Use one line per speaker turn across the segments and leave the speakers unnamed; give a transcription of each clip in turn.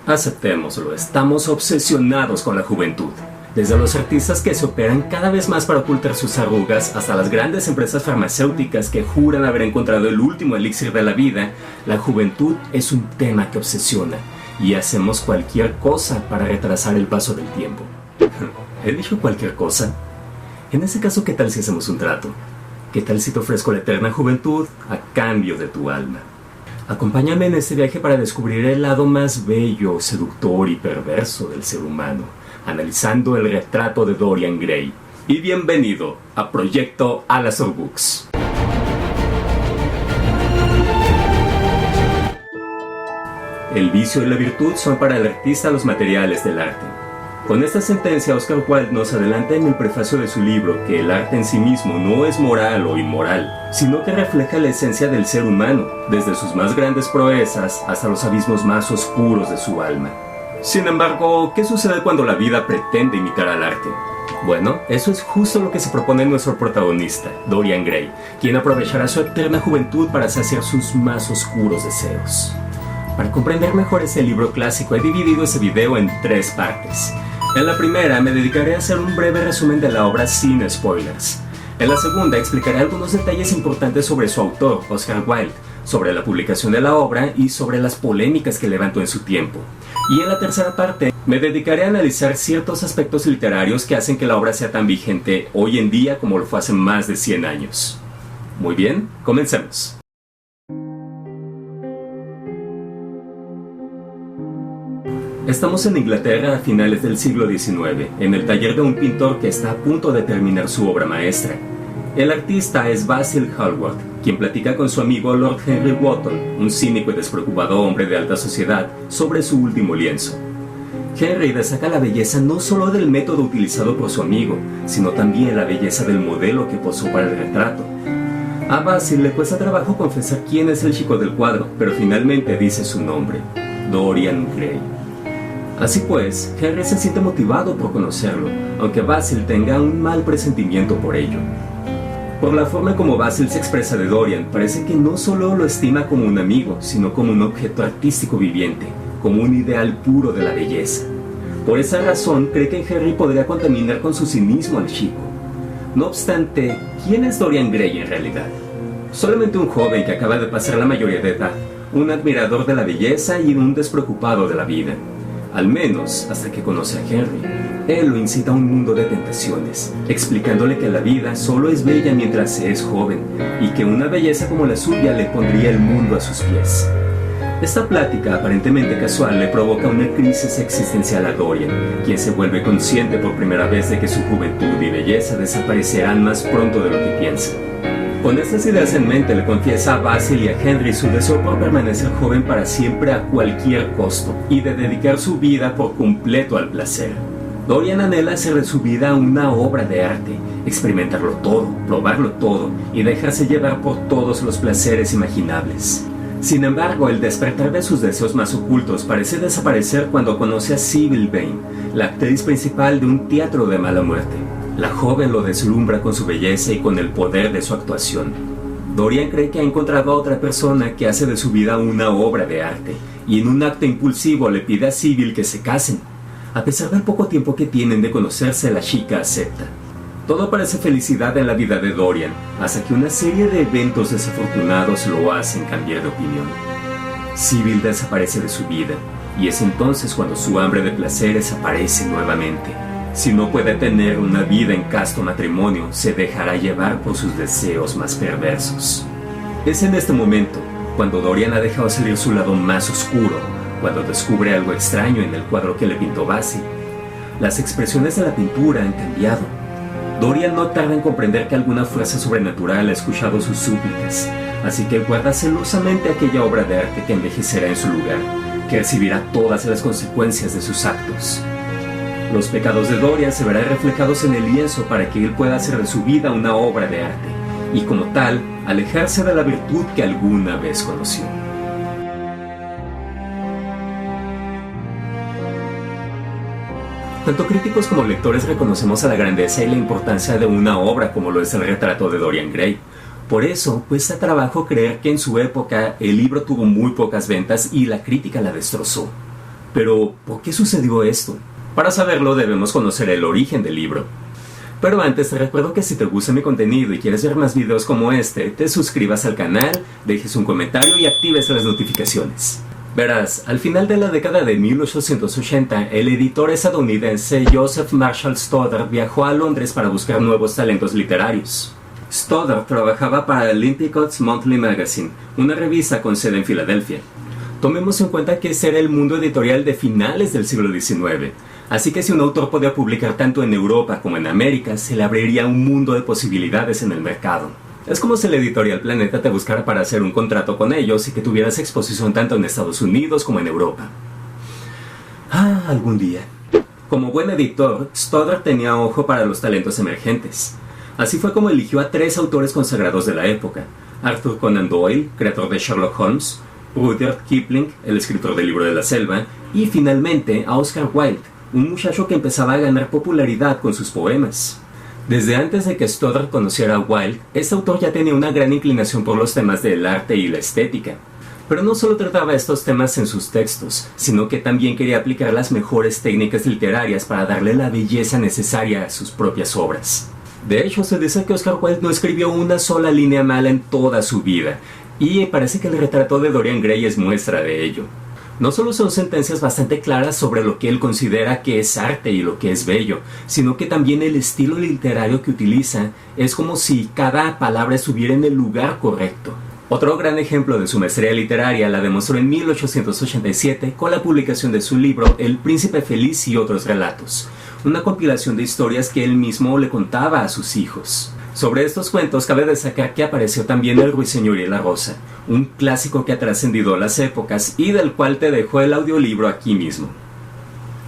Aceptémoslo, estamos obsesionados con la juventud. Desde los artistas que se operan cada vez más para ocultar sus arrugas, hasta las grandes empresas farmacéuticas que juran haber encontrado el último elixir de la vida, la juventud es un tema que obsesiona, y hacemos cualquier cosa para retrasar el paso del tiempo. ¿He dicho cualquier cosa? En ese caso, ¿qué tal si hacemos un trato? ¿Qué tal si te ofrezco la eterna juventud a cambio de tu alma? Acompáñame en este viaje para descubrir el lado más bello, seductor y perverso del ser humano, analizando el retrato de Dorian Gray. Y bienvenido a Proyecto Alazor Books. El vicio y la virtud son para el artista los materiales del arte. Con esta sentencia, Oscar Wilde nos adelanta en el prefacio de su libro que el arte en sí mismo no es moral o inmoral, sino que refleja la esencia del ser humano, desde sus más grandes proezas hasta los abismos más oscuros de su alma. Sin embargo, ¿qué sucede cuando la vida pretende imitar al arte? Bueno, eso es justo lo que se propone nuestro protagonista, Dorian Gray, quien aprovechará su eterna juventud para saciar sus más oscuros deseos. Para comprender mejor este libro clásico, he dividido ese video en 3 partes. En la primera me dedicaré a hacer un breve resumen de la obra sin spoilers. En la segunda explicaré algunos detalles importantes sobre su autor, Oscar Wilde, sobre la publicación de la obra y sobre las polémicas que levantó en su tiempo. Y en la tercera parte me dedicaré a analizar ciertos aspectos literarios que hacen que la obra sea tan vigente hoy en día como lo fue hace más de 100 años. Muy bien, comencemos. Estamos en Inglaterra a finales del siglo XIX, en el taller de un pintor que está a punto de terminar su obra maestra. El artista es Basil Hallward, quien platica con su amigo Lord Henry Wotton, un cínico y despreocupado hombre de alta sociedad, sobre su último lienzo. Henry destaca la belleza no solo del método utilizado por su amigo, sino también la belleza del modelo que posó para el retrato. A Basil le cuesta trabajo confesar quién es el chico del cuadro, pero finalmente dice su nombre: Dorian Gray. Así pues, Henry se siente motivado por conocerlo, aunque Basil tenga un mal presentimiento por ello. Por la forma como Basil se expresa de Dorian, parece que no solo lo estima como un amigo, sino como un objeto artístico viviente, como un ideal puro de la belleza. Por esa razón, cree que Henry podría contaminar con su cinismo al chico. No obstante, ¿quién es Dorian Gray en realidad? Solamente un joven que acaba de pasar la mayoría de edad, un admirador de la belleza y un despreocupado de la vida. Al menos hasta que conoce a Henry. Él lo incita a un mundo de tentaciones, explicándole que la vida solo es bella mientras se es joven, y que una belleza como la suya le pondría el mundo a sus pies. Esta plática aparentemente casual le provoca una crisis existencial a Dorian, quien se vuelve consciente por primera vez de que su juventud y belleza desaparecerán más pronto de lo que piensa. Con estas ideas en mente, le confiesa a Basil y a Henry su deseo por permanecer joven para siempre a cualquier costo y de dedicar su vida por completo al placer. Dorian anhela hacer de su vida una obra de arte, experimentarlo todo, probarlo todo y dejarse llevar por todos los placeres imaginables. Sin embargo, el despertar de sus deseos más ocultos parece desaparecer cuando conoce a Sybil Vane, la actriz principal de un teatro de mala muerte. La joven lo deslumbra con su belleza y con el poder de su actuación. Dorian cree que ha encontrado a otra persona que hace de su vida una obra de arte, y en un acto impulsivo le pide a Sybil que se casen. A pesar del poco tiempo que tienen de conocerse, la chica acepta. Todo parece felicidad en la vida de Dorian, hasta que una serie de eventos desafortunados lo hacen cambiar de opinión. Sybil desaparece de su vida, y es entonces cuando su hambre de placeres aparece nuevamente. Si no puede tener una vida en casto matrimonio, se dejará llevar por sus deseos más perversos. Es en este momento, cuando Dorian ha dejado salir su lado más oscuro, cuando descubre algo extraño en el cuadro que le pintó Basil. Las expresiones de la pintura han cambiado. Dorian no tarda en comprender que alguna fuerza sobrenatural ha escuchado sus súplicas, así que guarda celosamente aquella obra de arte que envejecerá en su lugar, que recibirá todas las consecuencias de sus actos. Los pecados de Dorian se verán reflejados en el lienzo para que él pueda hacer de su vida una obra de arte, y como tal, alejarse de la virtud que alguna vez conoció. Tanto críticos como lectores reconocemos a la grandeza y la importancia de una obra como lo es el retrato de Dorian Gray. Por eso, cuesta trabajo creer que en su época el libro tuvo muy pocas ventas y la crítica la destrozó. Pero, ¿por qué sucedió esto? Para saberlo debemos conocer el origen del libro. Pero antes te recuerdo que si te gusta mi contenido y quieres ver más videos como este, te suscribas al canal, dejes un comentario y actives las notificaciones. Verás, al final de la década de 1880, el editor estadounidense Joseph Marshall Stoddard viajó a Londres para buscar nuevos talentos literarios. Stoddard trabajaba para el Lindicott's Monthly Magazine, una revista con sede en Filadelfia. Tomemos en cuenta que ese era el mundo editorial de finales del siglo XIX, así que si un autor podía publicar tanto en Europa como en América, se le abriría un mundo de posibilidades en el mercado. Es como si la editorial Planeta te buscara para hacer un contrato con ellos y que tuvieras exposición tanto en Estados Unidos como en Europa. Algún día. Como buen editor, Stoddard tenía ojo para los talentos emergentes. Así fue como eligió a 3 autores consagrados de la época: Arthur Conan Doyle, creador de Sherlock Holmes; Rudyard Kipling, el escritor del Libro de la Selva; y finalmente a Oscar Wilde, un muchacho que empezaba a ganar popularidad con sus poemas. Desde antes de que Stoddard conociera a Wilde, este autor ya tenía una gran inclinación por los temas del arte y la estética. Pero no solo trataba estos temas en sus textos, sino que también quería aplicar las mejores técnicas literarias para darle la belleza necesaria a sus propias obras. De hecho, se dice que Oscar Wilde no escribió una sola línea mala en toda su vida, y parece que el retrato de Dorian Gray es muestra de ello. No solo son sentencias bastante claras sobre lo que él considera que es arte y lo que es bello, sino que también el estilo literario que utiliza es como si cada palabra estuviera en el lugar correcto. Otro gran ejemplo de su maestría literaria la demostró en 1887 con la publicación de su libro El Príncipe Feliz y otros relatos, una compilación de historias que él mismo le contaba a sus hijos. Sobre estos cuentos cabe destacar que apareció también El Ruiseñor y la Rosa, un clásico que ha trascendido las épocas y del cual te dejo el audiolibro aquí mismo.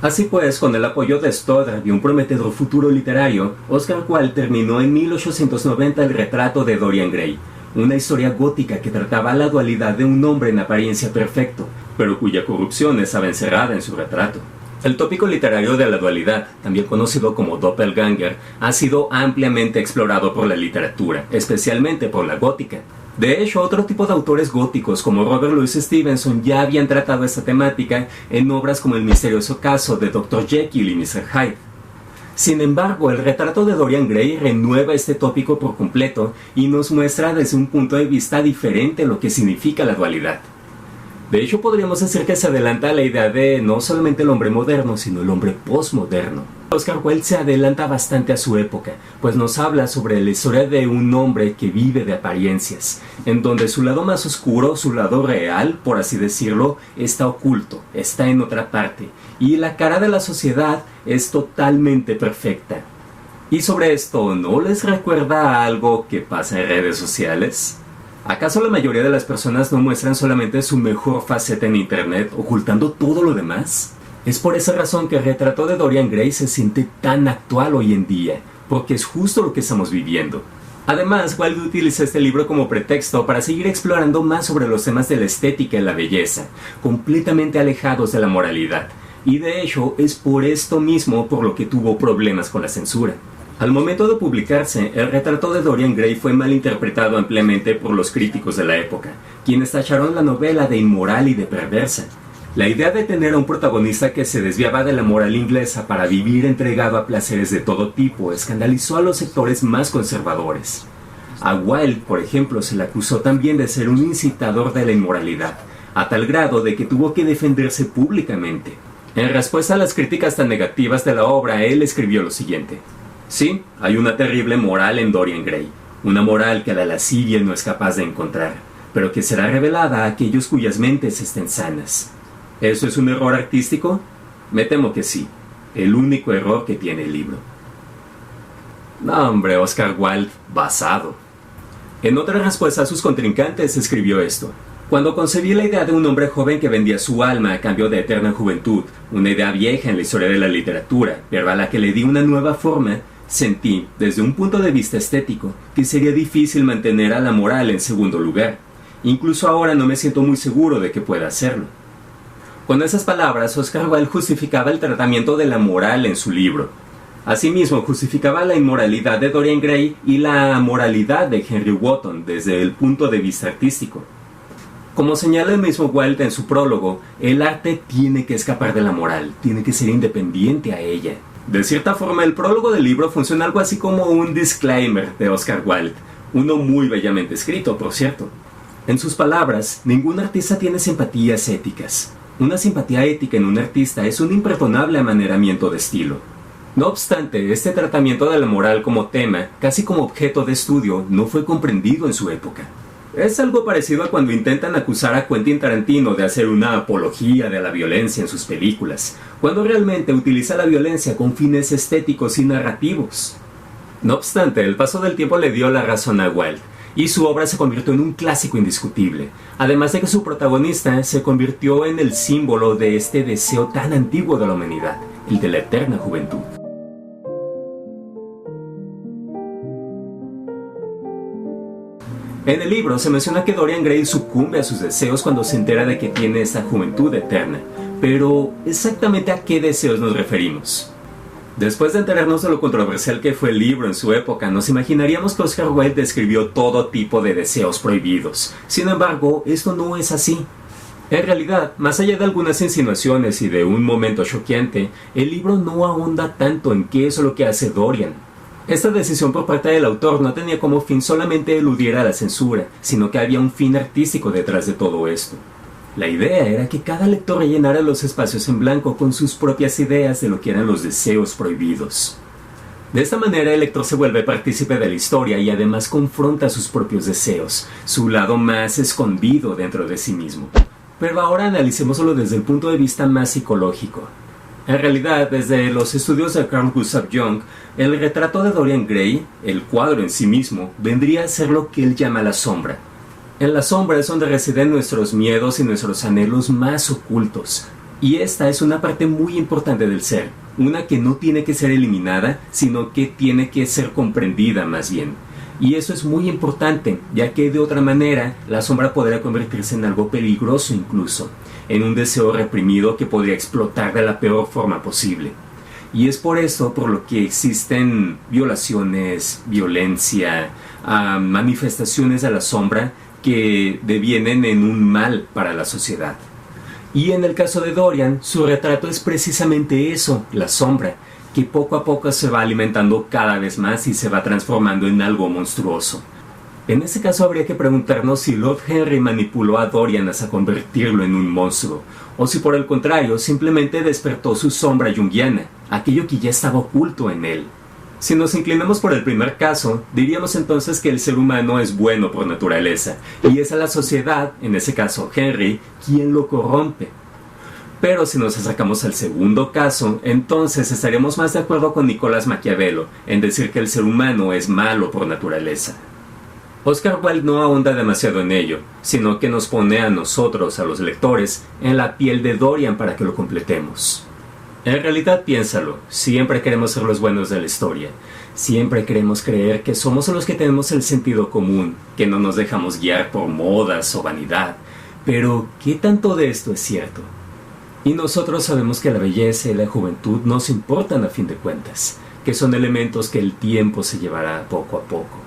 Así pues, con el apoyo de Stoddard y un prometedor futuro literario, Oscar Wilde terminó en 1890 El retrato de Dorian Gray, una historia gótica que trataba la dualidad de un hombre en apariencia perfecto, pero cuya corrupción estaba encerrada en su retrato. El tópico literario de la dualidad, también conocido como doppelganger, ha sido ampliamente explorado por la literatura, especialmente por la gótica. De hecho, otro tipo de autores góticos como Robert Louis Stevenson ya habían tratado esta temática en obras como El misterioso caso de Dr. Jekyll y Mr. Hyde. Sin embargo, el retrato de Dorian Gray renueva este tópico por completo y nos muestra desde un punto de vista diferente lo que significa la dualidad. De hecho, podríamos decir que se adelanta a la idea de no solamente el hombre moderno, sino el hombre postmoderno. Oscar Wilde se adelanta bastante a su época, pues nos habla sobre la historia de un hombre que vive de apariencias, en donde su lado más oscuro, su lado real, por así decirlo, está oculto, está en otra parte, y la cara de la sociedad es totalmente perfecta. Y sobre esto, ¿no les recuerda algo que pasa en redes sociales? ¿Acaso la mayoría de las personas no muestran solamente su mejor faceta en internet, ocultando todo lo demás? Es por esa razón que el retrato de Dorian Gray se siente tan actual hoy en día, porque es justo lo que estamos viviendo. Además, Wilde utiliza este libro como pretexto para seguir explorando más sobre los temas de la estética y la belleza, completamente alejados de la moralidad, y de hecho es por esto mismo por lo que tuvo problemas con la censura. Al momento de publicarse, el retrato de Dorian Gray fue mal interpretado ampliamente por los críticos de la época, quienes tacharon la novela de inmoral y de perversa. La idea de tener a un protagonista que se desviaba de la moral inglesa para vivir entregado a placeres de todo tipo escandalizó a los sectores más conservadores. A Wilde, por ejemplo, se le acusó también de ser un incitador de la inmoralidad, a tal grado de que tuvo que defenderse públicamente. En respuesta a las críticas tan negativas de la obra, él escribió lo siguiente: sí, hay una terrible moral en Dorian Gray, una moral que la lascivia no es capaz de encontrar, pero que será revelada a aquellos cuyas mentes estén sanas. ¿Eso es un error artístico? Me temo que sí, el único error que tiene el libro. No, hombre, Oscar Wilde, basado. En otra respuesta a sus contrincantes escribió esto: cuando concebí la idea de un hombre joven que vendía su alma a cambio de eterna juventud, una idea vieja en la historia de la literatura, pero a la que le di una nueva forma, sentí, desde un punto de vista estético, que sería difícil mantener a la moral en segundo lugar. Incluso ahora no me siento muy seguro de que pueda hacerlo. Con esas palabras, Oscar Wilde justificaba el tratamiento de la moral en su libro. Asimismo, justificaba la inmoralidad de Dorian Gray y la amoralidad de Henry Wotton desde el punto de vista artístico. Como señala el mismo Wilde en su prólogo, el arte tiene que escapar de la moral, tiene que ser independiente a ella. De cierta forma, el prólogo del libro funciona algo así como un disclaimer de Oscar Wilde, uno muy bellamente escrito, por cierto. En sus palabras, ningún artista tiene simpatías éticas. Una simpatía ética en un artista es un imperdonable amaneramiento de estilo. No obstante, este tratamiento de la moral como tema, casi como objeto de estudio, no fue comprendido en su época. Es algo parecido a cuando intentan acusar a Quentin Tarantino de hacer una apología de la violencia en sus películas, cuando realmente utiliza la violencia con fines estéticos y narrativos. No obstante, el paso del tiempo le dio la razón a Wilde, y su obra se convirtió en un clásico indiscutible, además de que su protagonista se convirtió en el símbolo de este deseo tan antiguo de la humanidad, el de la eterna juventud. En el libro se menciona que Dorian Gray sucumbe a sus deseos cuando se entera de que tiene esta juventud eterna, pero ¿exactamente a qué deseos nos referimos? Después de enterarnos de lo controversial que fue el libro en su época, nos imaginaríamos que Oscar Wilde describió todo tipo de deseos prohibidos. Sin embargo, esto no es así. En realidad, más allá de algunas insinuaciones y de un momento choqueante, el libro no ahonda tanto en qué es lo que hace Dorian. Esta decisión por parte del autor no tenía como fin solamente eludir a la censura, sino que había un fin artístico detrás de todo esto. La idea era que cada lector rellenara los espacios en blanco con sus propias ideas de lo que eran los deseos prohibidos. De esta manera el lector se vuelve partícipe de la historia y además confronta sus propios deseos, su lado más escondido dentro de sí mismo. Pero ahora analicémoslo desde el punto de vista más psicológico. En realidad, desde los estudios de Carl Gustav Jung, el retrato de Dorian Gray, el cuadro en sí mismo, vendría a ser lo que él llama la sombra. En la sombra es donde residen nuestros miedos y nuestros anhelos más ocultos. Y esta es una parte muy importante del ser, una que no tiene que ser eliminada, sino que tiene que ser comprendida más bien. Y eso es muy importante, ya que de otra manera la sombra podría convertirse en algo peligroso incluso, en un deseo reprimido que podría explotar de la peor forma posible. Y es por eso por lo que existen violaciones, violencia, manifestaciones de la sombra que devienen en un mal para la sociedad. Y en el caso de Dorian, su retrato es precisamente eso, la sombra, que poco a poco se va alimentando cada vez más y se va transformando en algo monstruoso. En ese caso habría que preguntarnos si Lord Henry manipuló a Dorian hasta convertirlo en un monstruo, o si por el contrario simplemente despertó su sombra junguiana, aquello que ya estaba oculto en él. Si nos inclinamos por el primer caso, diríamos entonces que el ser humano es bueno por naturaleza, y es a la sociedad, en ese caso Henry, quien lo corrompe. Pero si nos acercamos al segundo caso, entonces estaremos más de acuerdo con Nicolás Maquiavelo en decir que el ser humano es malo por naturaleza. Oscar Wilde no ahonda demasiado en ello, sino que nos pone a nosotros, a los lectores, en la piel de Dorian para que lo completemos. En realidad piénsalo, siempre queremos ser los buenos de la historia, siempre queremos creer que somos los que tenemos el sentido común, que no nos dejamos guiar por modas o vanidad, pero ¿qué tanto de esto es cierto? Y nosotros sabemos que la belleza y la juventud nos importan a fin de cuentas, que son elementos que el tiempo se llevará poco a poco.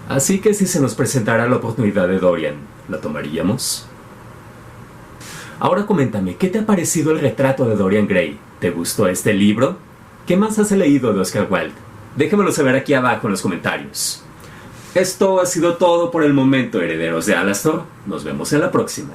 Así que si se nos presentara la oportunidad de Dorian, ¿la tomaríamos? Ahora coméntame, ¿qué te ha parecido el retrato de Dorian Gray? ¿Te gustó este libro? ¿Qué más has leído de Oscar Wilde? Déjamelo saber aquí abajo en los comentarios. Esto ha sido todo por el momento, herederos de Alastor. Nos vemos en la próxima.